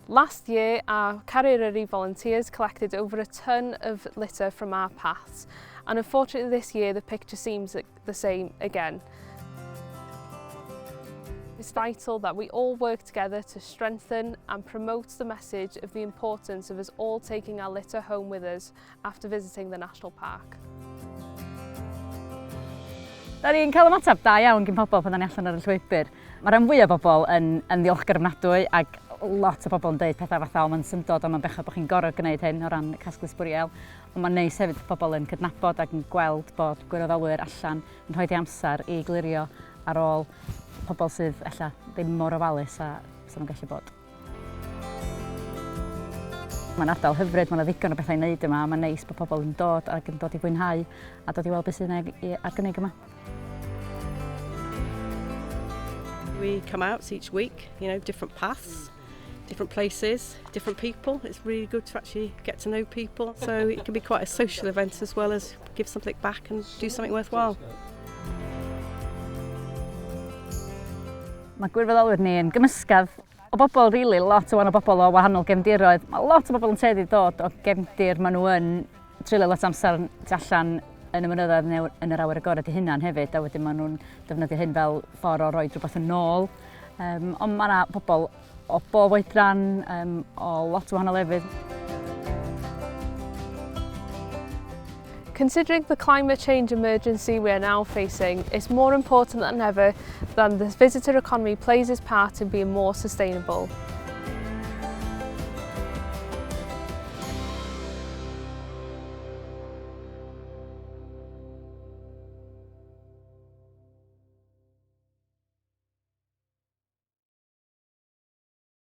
Last year, our Caruaru volunteers collected over a tonne of litter from our paths, and unfortunately this year the picture seems the same again. It's vital that we all work together to strengthen and promote the message of the importance of us all taking our litter home with us after visiting the National Park. Da ni'n cael ymateb da iawn gyn pobl pan da ni allan ar y llwybr. Mae rhan fwyaf o bobl yn ddiolchgar ofnadwy ac lot o bobl yn dweud pethau fatha o mae'n syndod o mae'n bechod bod chi'n gorfod gwneud hyn o ran y casglu sbwriel. Ond mae'n neis hefyd pobl yn cydnabod ac yn gweld bod gwirfoddolwyr allan yn rhoi amser i glirio ar ôl pobl sydd ella ddim mor ofalus a sy'n nhw'n gallu bod. Mae'n ardal hyfryd, mae'n ddigon o bethau i wneud yma, mae'n neis bod pobl yn dod ac yn dod i fwynhau a dod i weld beth sydd ar gynnig yma. We come out each week, different paths, different places, different people. It's really good to actually get to know people. So it can be quite a social event as well as give something back and do something worthwhile. Mae gwirfoddolwyr ni yn gymysgedd o bobl, rili, lot o bobl o wahanol gefndiroedd. Mae lot o bobl yn tueddu dod o gefndir maen nhw yn treulio lot amser tu allan yn y mynyddoedd yn yr awyr agored eu hunain hefyd, a wedyn maen nhw'n defnyddio hyn fel ffordd o roi rhywbeth yn ôl. Ond mae yna bobl o bob oedran, o lot o wahanol lefydd. Considering the climate change emergency we are now facing, it's more important than ever that the visitor economy plays its part in being more sustainable.